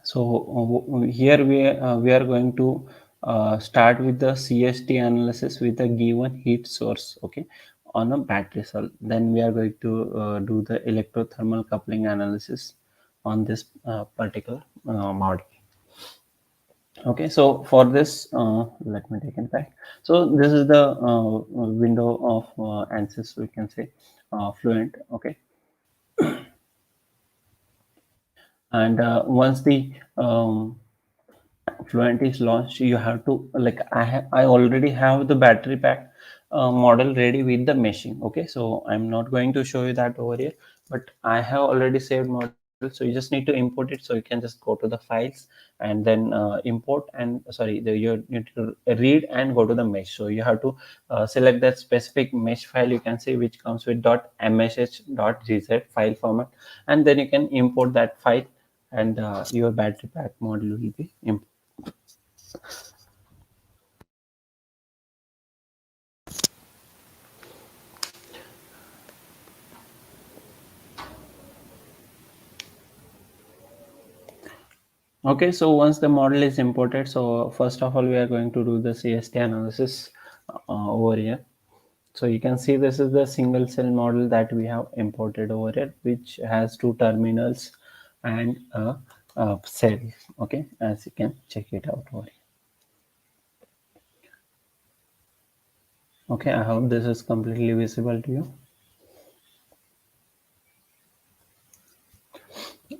So here we are going to start with the CST analysis with a given heat source, okay, on a battery cell. Then we are going to do the electrothermal coupling analysis on this particular model. Okay, so for this, let me take it back. So this is the window of ANSYS, we can say, Fluent. Okay, and once the Fluent is launched, you have to like I already have the battery pack model ready with the meshing. Okay, so I'm not going to show you that over here, but I have already saved model, so you just need to import it. So you can just go to the files and then import, and sorry, you need to read and go to the mesh. So you have to select that specific mesh file, you can see, which comes with .msh.gz file format, and then you can import that file, and your battery pack model will be imported. Okay, so once the model is imported, so first of all, we are going to do the CST analysis over here. So you can see this is the single cell model that we have imported over here, which has two terminals and a cell. Okay, as you can check it out over here. Okay, I hope this is completely visible to you.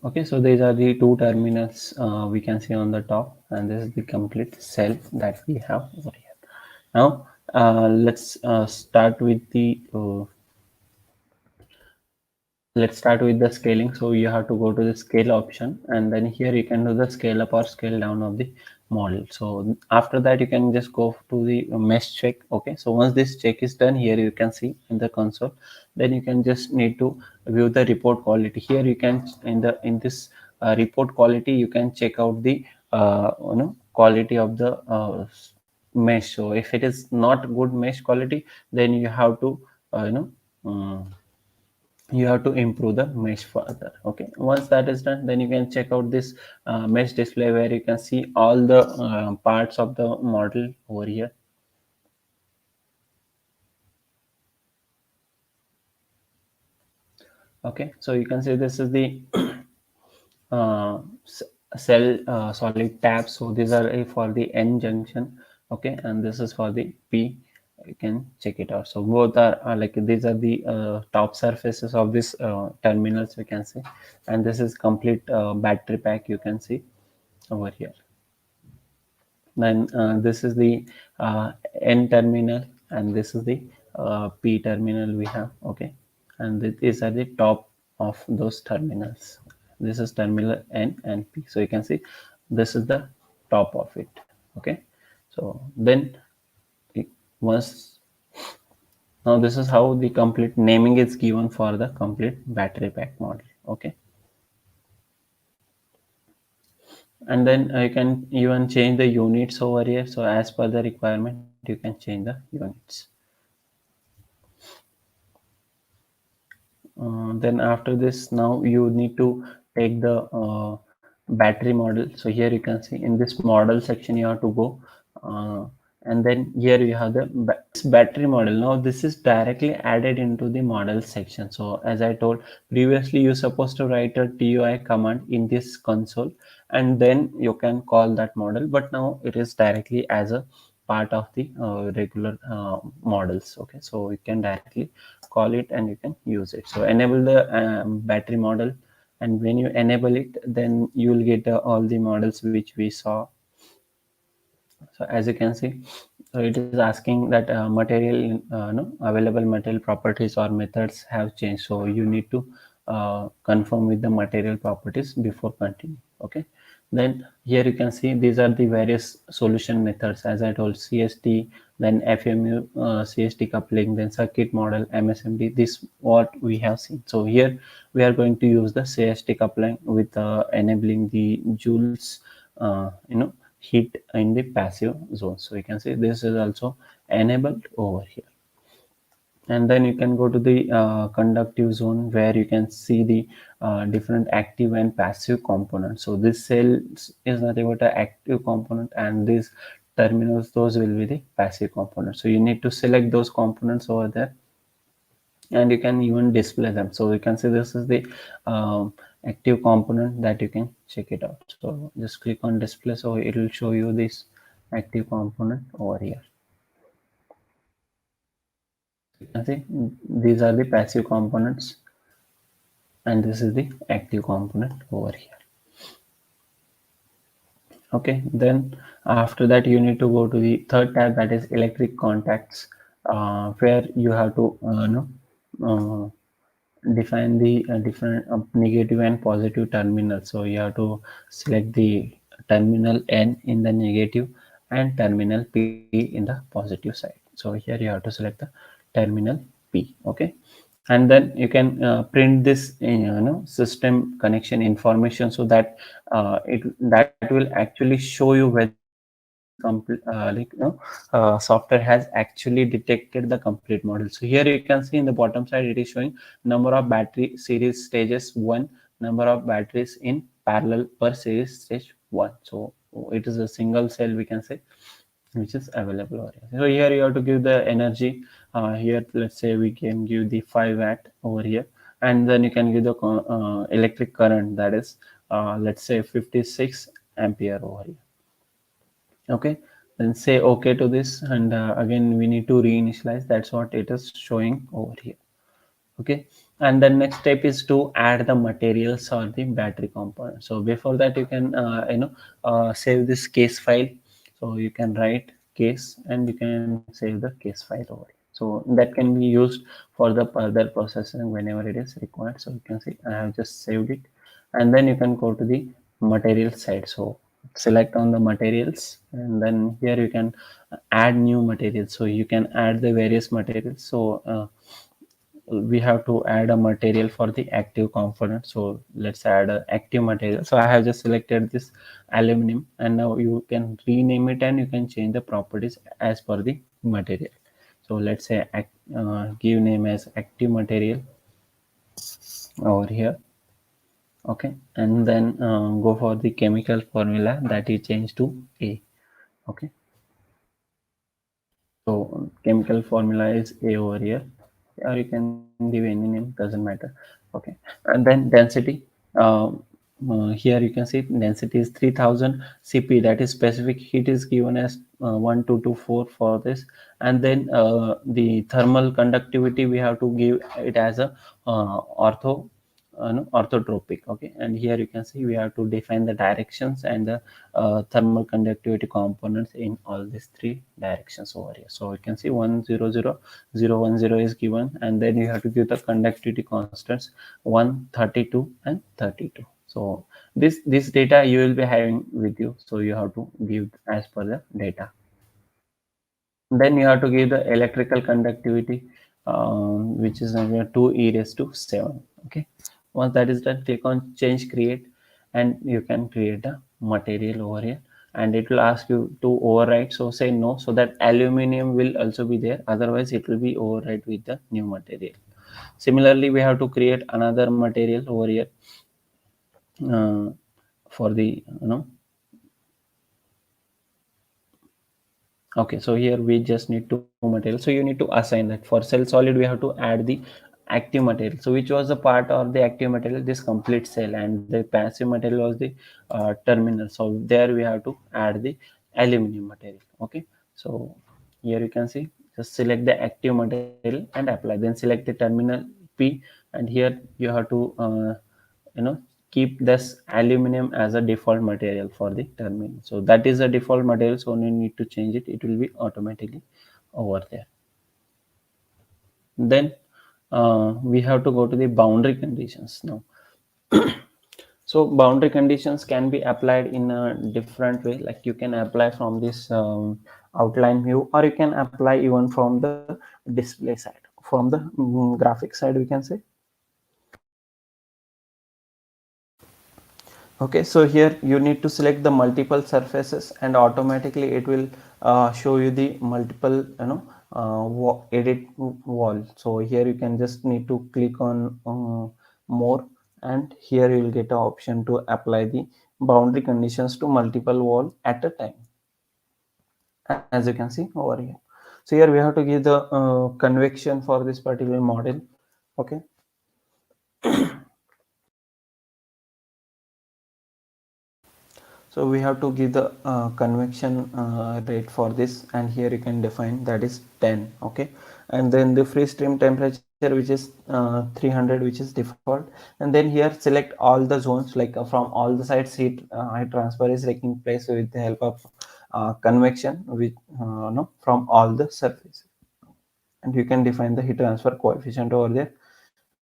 Okay, so these are the two terminals we can see on the top, and this is the complete cell that we have over here. Now, let's start with the scaling. So you have to go to the scale option, and then here you can do the scale up or scale down of the model. So after that, you can just go to the mesh check. Okay, so once this check is done, here you can see in the console, then you can just need to view the report quality. Here you can in this report quality, you can check out the quality of the mesh. So if it is not good mesh quality, then you have to um, you have to improve the mesh further. Okay, once that is done, then you can check out this mesh display, where you can see all the parts of the model over here. Okay, so you can see this is the uh, cell solid tab. So these are for the N junction. Okay, and this is for the P. You can check it out. So both are like these are the top surfaces of this terminals, we can see, and this is complete battery pack, you can see over here. Then this is the N terminal, and this is the P terminal we have. Okay, and these are the top of those terminals. This is terminal N and P. So you can see this is the top of it. Okay, so then once, now this is how the complete naming is given for the complete battery pack model. Okay, and then you can even change the units over here. So as per the requirement, you can change the units. Then after this, now you need to take the battery model. So here you can see in this model section, you have to go, and then here you have the battery model. Now this is directly added into the model section. So as I told previously, you're supposed to write a TOI command in this console, and then you can call that model. But now it is directly as a part of the regular models. Okay, so you can directly call it and you can use it. So enable the battery model, and when you enable it, then you will get all the models which we saw. So as you can see, so it is asking that material no available material properties or methods have changed. So you need to confirm with the material properties before continuing. Okay, then here you can see these are the various solution methods, as I told: CST, then FMU, CST coupling, then circuit model, MSMD. This what we have seen. So here we are going to use the CST coupling with enabling the joules heat in the passive zone. So you can see this is also enabled over here. And then you can go to the conductive zone, where you can see the different active and passive components. So this cell is nothing but an active component, and these terminals, those will be the passive components. So you need to select those components over there, and you can even display them. So you can see this is the active component that you can check it out. So just click on display, so it will show you this active component over here. You can see these are the passive components, and this is the active component over here. Okay, then after that you need to go to the third tab, that is electric contacts, where you have to define the different negative and positive terminal. So you have to select the terminal N in the negative and terminal P in the positive side. So here you have to select the terminal P. Okay, and then you can print this system connection information, so that that will actually show you whether this complete software has actually detected the complete model. So here you can see in the bottom side it is showing number of battery series stages 1, number of batteries in parallel per series stage 1. So it is a single cell, we can say, which is available over here. So here you have to give the energy. Here let's say we can give the 5 watt over here, and then you can give the electric current, that is let's say 56 ampere over here. Okay, then say okay to this, and again we need to reinitialize. That's what it is showing over here. Okay, and the next step is to add the materials or the battery component. So before that you can save this case file. So you can write case, and you can save the case file over here. So that can be used for the further processing whenever it is required. So you can see I have just saved it, and then you can go to the material side. So select on the materials, and then here you can add new materials. So you can add the various materials. So we have to add a material for the active component. So let's add a active material. So I have just selected this aluminum, and now you can rename it and you can change the properties as per the material. So let's say give name as active material over here. Okay, and then go for the chemical formula, that is changed to A. Okay, so chemical formula is A over here, or you can give any name, doesn't matter. Okay, and then density. Here you can see density is 3000 cp, that is specific heat is given as 1224 for this. And then the thermal conductivity, we have to give it as a orthotropic. Okay, and here you can see we have to define the directions and the thermal conductivity components in all these three directions over here. So you can see 100,010 is given, and then you have to give the conductivity constants 132 and 32. So this data you will be having with you, so you have to give as per the data. Then you have to give the electrical conductivity, which is 2 e raised to 7. Okay, once that is done, click on change create, and you can create a material over here, and it will ask you to override. So say no, so that aluminum will also be there, otherwise it will be override with the new material. Similarly, we have to create another material over here uh, for the okay. So here we just need two materials, so you need to assign that. For cell solid we have to add the active material, so which was the part of the active material, this complete cell, and the passive material was the terminal. So there we have to add the aluminum material. Okay, so here you can see, just select the active material and apply, then select the terminal P, and here you have to you know keep this aluminum as a default material for the terminal. So that is a default material, so no need to change it, it will be automatically over there. Then we have to go to the boundary conditions now. So boundary conditions can be applied in a different way, like you can apply from this outline view, or you can apply even from the display side, from the graphic side, we can say. Okay, so here you need to select the multiple surfaces, and automatically it will show you the multiple edit wall. So here you can just need to click on more, and here you will get an option to apply the boundary conditions to multiple wall at a time, as you can see over here. So here we have to give the convection for this particular model. Okay, so we have to give the convection rate for this, and here you can define that is 10. Okay, and then the free stream temperature, which is 300, which is default, and then here select all the zones, like from all the sides heat transfer is taking place with the help of convection with no, from all the surfaces, and you can define the heat transfer coefficient over there.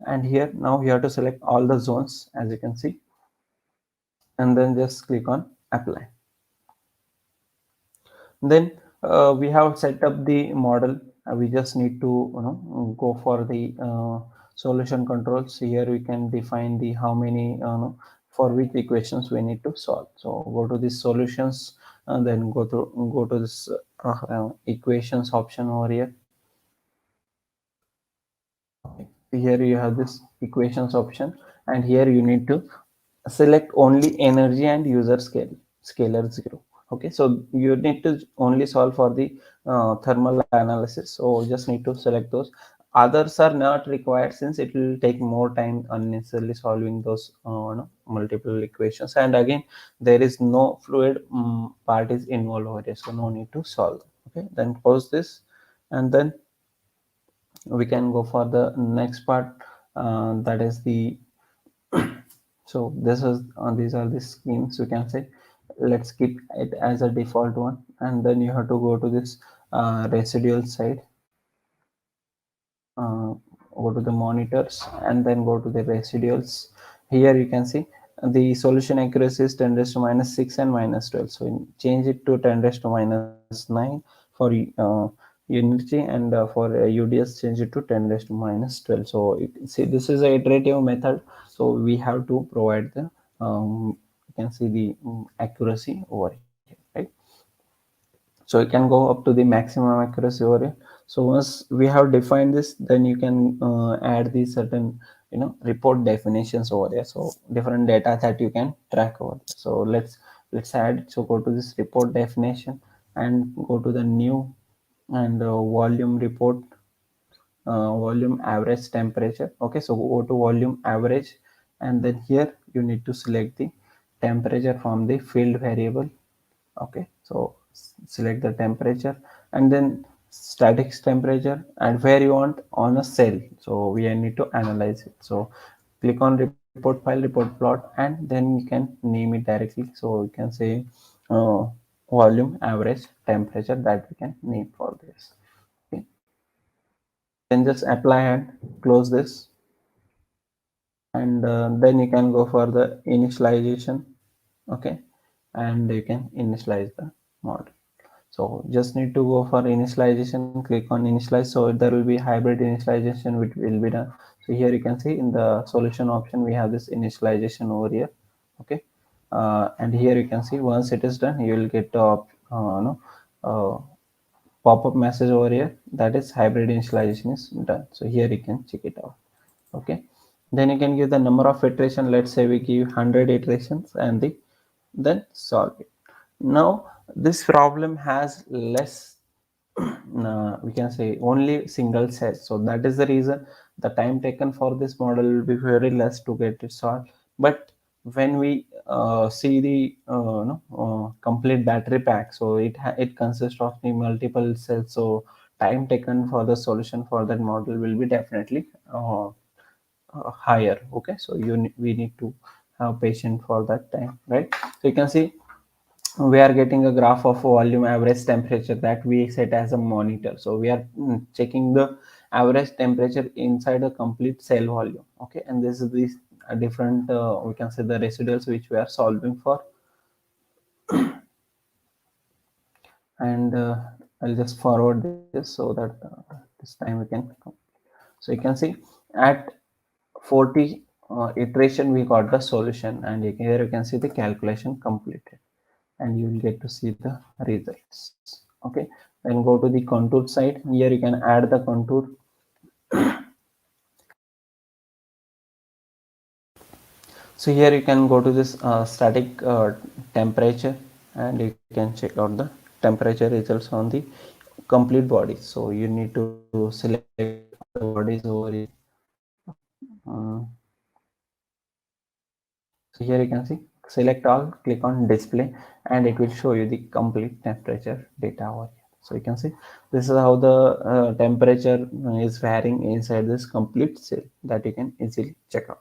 And here now you have to select all the zones, as you can see, and then just click on apply. Then we have set up the model. We just need to go for the solution controls. Here we can define the how many for which equations we need to solve. So go to the solutions, and then go to this equations option over here. Here you have this equations option, and here you need to select only energy and user scalar 0. Okay, so you need to only solve for the thermal analysis, so just need to select those. Others are not required, since it will take more time unnecessarily solving those multiple equations, and again there is no fluid part is involved over here, so no need to solve. Okay, then close this, and then we can go for the next part, that is the so this is these are the schemes, you can say. Let's keep it as a default one, and then you have to go to this residual side, uh, go to the monitors, and then go to the residuals. Here you can see the solution accuracy is 10 raised to minus 6 and minus 12, so change it to 10 raised to minus 9 for unity, and for UDS change it to 10 raised to minus 12. So you can see this is a iterative method, so we have to provide the you can see the accuracy over here, right? So you can go up to the maximum accuracy over here. So once we have defined this, then you can add the certain report definitions over there, so different data that you can track over there. So let's add it. So go to this report definition, and go to the new, and volume report, volume average temperature. Okay, so go to volume average, and then here you need to select the temperature from the field variable. Okay, so select the temperature, and then static temperature, and where you want on a cell, so we need to analyze it. So click on report file, report plot, and then you can name it directly. So you can say uh, volume average temperature, that we can name for this. Okay, then just apply and close this, and then you can go for the initialization. Okay, and you can initialize the model. So just need to go for initialization, click on initialize, so there will be hybrid initialization which will be done. So here you can see in the solution option we have this initialization over here. Okay, and here you can see once it is done, you will get no, uh, pop-up message over here, that is hybrid initialization is done. So here you can check it out. Okay, then you can give the number of iteration. Let's say we give 100 iterations, and then solve it. Now this problem has less we can say only single set, so that is the reason the time taken for this model will be very less to get it solved. But when we see the complete battery pack, so it consists of the multiple cells, so time taken for the solution for that model will be definitely higher. Okay, so we need to have patience for that time, right? So you can see we are getting a graph of volume average temperature that we set as a monitor. So we are checking the average temperature inside a complete cell volume. Okay, and this is these different we can say the residuals which we are solving for. And I'll just forward this so that this time we can so you can see at 40 iteration we got the solution, and here you can see the calculation completed, and you will get to see the results. Okay, Then go to the contour side. Here you can add the contour. So here you can go to this static temperature, and you can check out the temperature results on the complete body. So you need to select all the bodies over here. Uh, so here you can see, select all, click on display, and it will show you the complete temperature data over here. So you can see this is how the temperature is varying inside this complete cell, that you can easily check out.